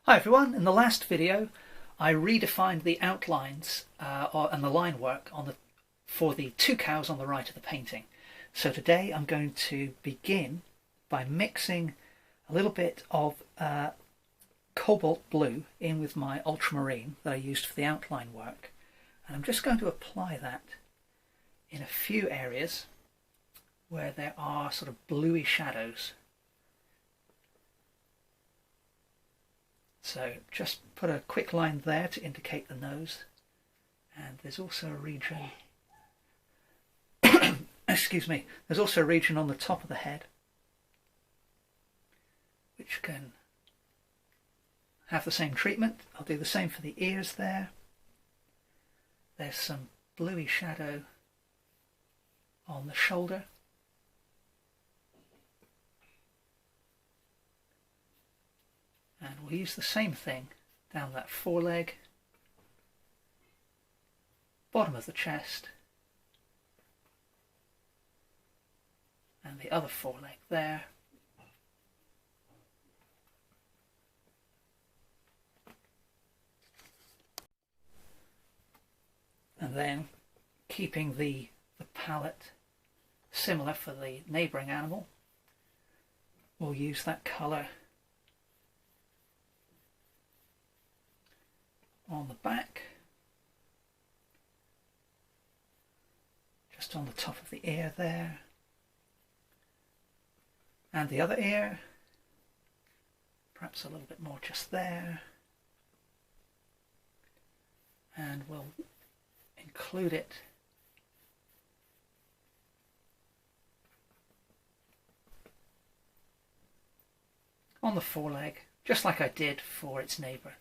Hi everyone, in the last video I redefined the outlines and the line work for the two cows on the right of the painting. So today I'm going to begin by mixing a little bit of cobalt blue in with my ultramarine that I used for the outline work, and I'm just going to apply that in a few areas where there are sort of bluey shadows. So just put a quick line there to indicate the nose, and there's also a region excuse me, there's also a region on the top of the head which can have the same treatment. I'll do the same for the ears there. There's some bluey shadow on the shoulder. And we'll use the same thing down that foreleg, bottom of the chest, and the other foreleg there. And then keeping the palette similar for the neighbouring animal, we'll use that colour on the back, just on the top of the ear there, and the other ear, perhaps a little bit more just there, and we'll include it on the foreleg, just like I did for its neighbour.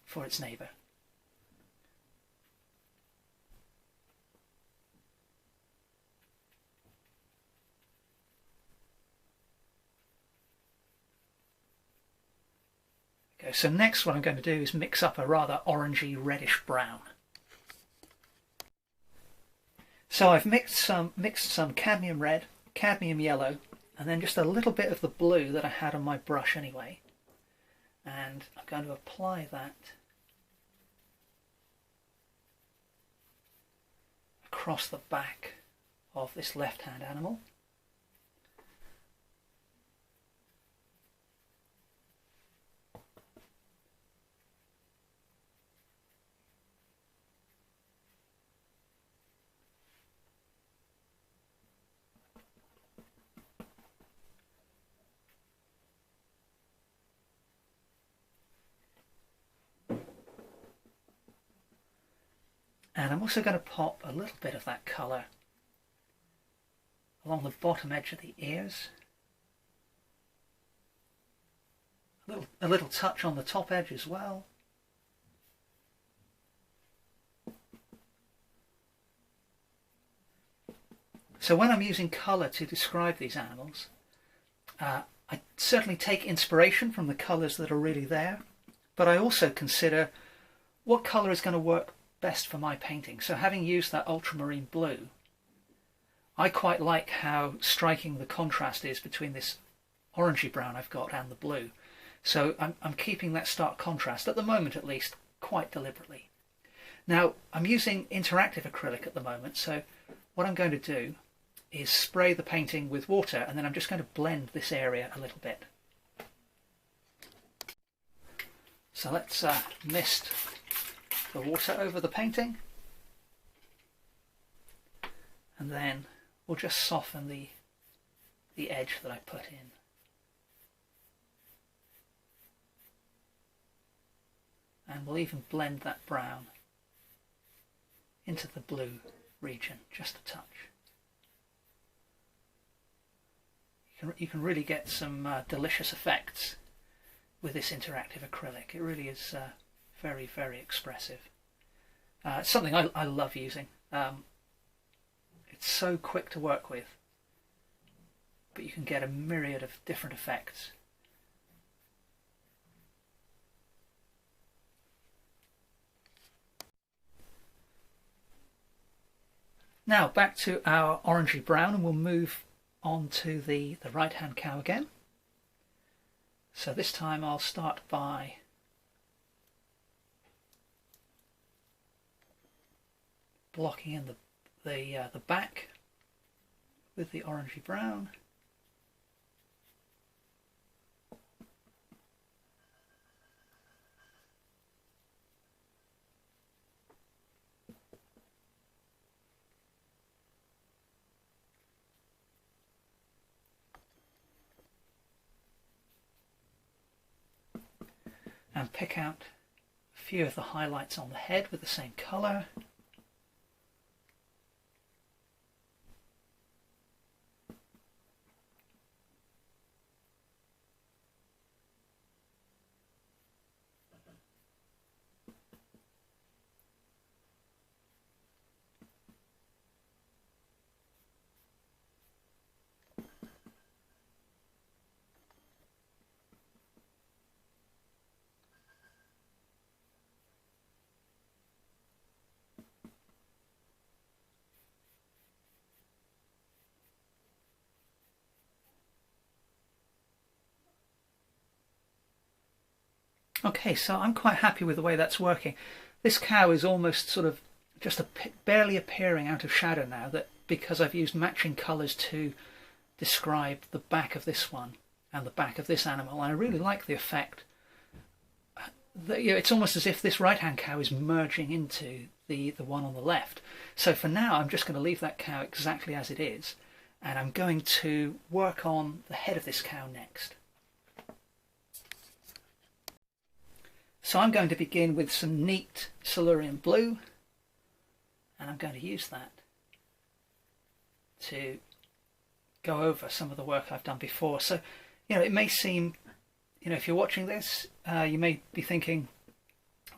Okay, so next what I'm going to do is mix up a rather orangey reddish brown. So I've mixed some cadmium red, cadmium yellow, and then just a little bit of the blue that I had on my brush anyway. And I'm going to apply that across the back of this left-hand animal. And I'm also going to pop a little bit of that colour along the bottom edge of the ears. A little touch on the top edge as well. So when I'm using colour to describe these animals, I certainly take inspiration from the colours that are really there, but I also consider what colour is going to work best for my painting. So having used that ultramarine blue, I quite like how striking the contrast is between this orangey brown I've got and the blue. So I'm keeping that stark contrast, at the moment at least, quite deliberately. Now I'm using interactive acrylic at the moment, so what I'm going to do is spray the painting with water, and then I'm just going to blend this area a little bit. So let's mist the water over the painting, and then we'll just soften the edge that I put in. And we'll even blend that brown into the blue region, just a touch. You can really get some delicious effects with this interactive acrylic. It really is very, very expressive. It's something I love using. It's so quick to work with, but you can get a myriad of different effects. Now back to our orangey brown, and we'll move on to the right hand cow again. So this time I'll start by blocking in the back with the orangey brown. And pick out a few of the highlights on the head with the same colour. Okay, so I'm quite happy with the way that's working. This cow is almost sort of just barely appearing out of shadow now, that because I've used matching colours to describe the back of this one and the back of this animal. And I really like the effect. It's almost as if this right-hand cow is merging into the one on the left. So for now, I'm just going to leave that cow exactly as it is, and I'm going to work on the head of this cow next. So I'm going to begin with some neat Silurian blue, and I'm going to use that to go over some of the work I've done before. So, it may seem, if you're watching this, you may be thinking,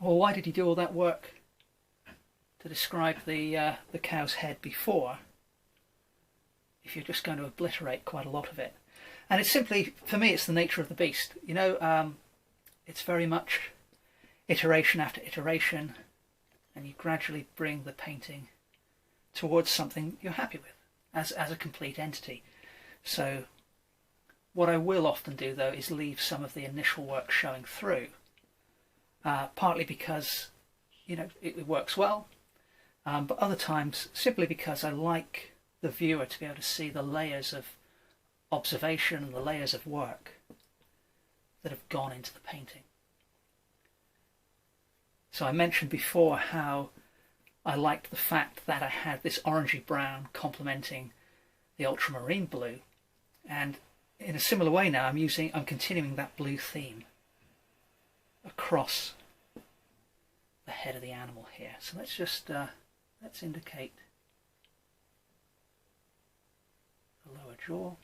well, why did you do all that work to describe the cow's head before, if you're just going to obliterate quite a lot of it? And it's simply, for me, it's the nature of the beast. It's very much iteration after iteration, and you gradually bring the painting towards something you're happy with as a complete entity. So what I will often do, though, is leave some of the initial work showing through, partly because it works well, but other times simply because I like the viewer to be able to see the layers of observation and the layers of work that have gone into the painting. So I mentioned before how I liked the fact that I had this orangey brown complementing the ultramarine blue, and in a similar way now I'm continuing that blue theme across the head of the animal here. So let's just let's indicate the lower jaw.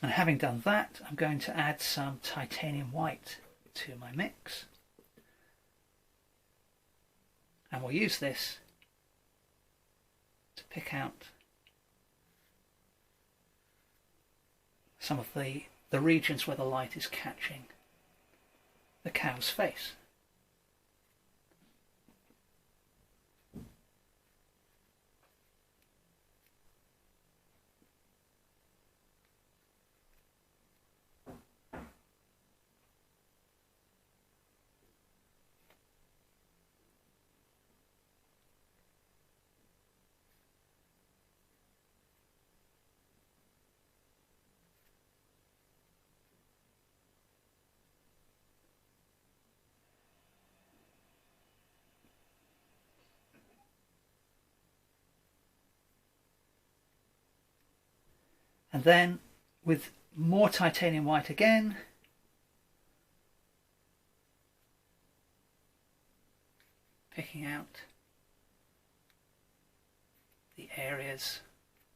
And having done that, I'm going to add some titanium white to my mix. And we'll use this to pick out some of the regions where the light is catching the cow's face. And then with more titanium white again, picking out the areas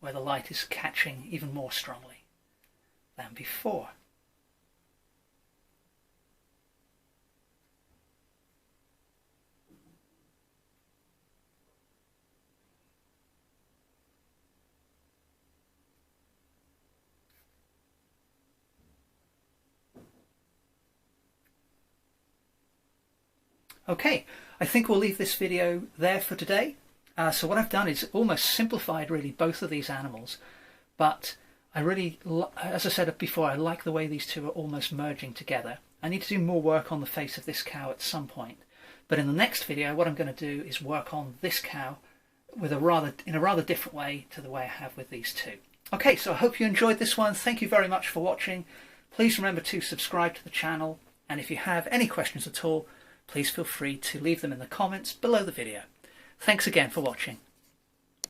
where the light is catching even more strongly than before. Okay, I think we'll leave this video there for today. So what I've done is almost simplified really both of these animals, but I really, as I said before, I like the way these two are almost merging together. I need to do more work on the face of this cow at some point, but in the next video what I'm going to do is work on this cow with in a rather different way to the way I have with these two. Okay, so I hope you enjoyed this one. Thank you very much for watching. Please remember to subscribe to the channel, and if you have any questions at all, please feel free to leave them in the comments below the video. Thanks again for watching.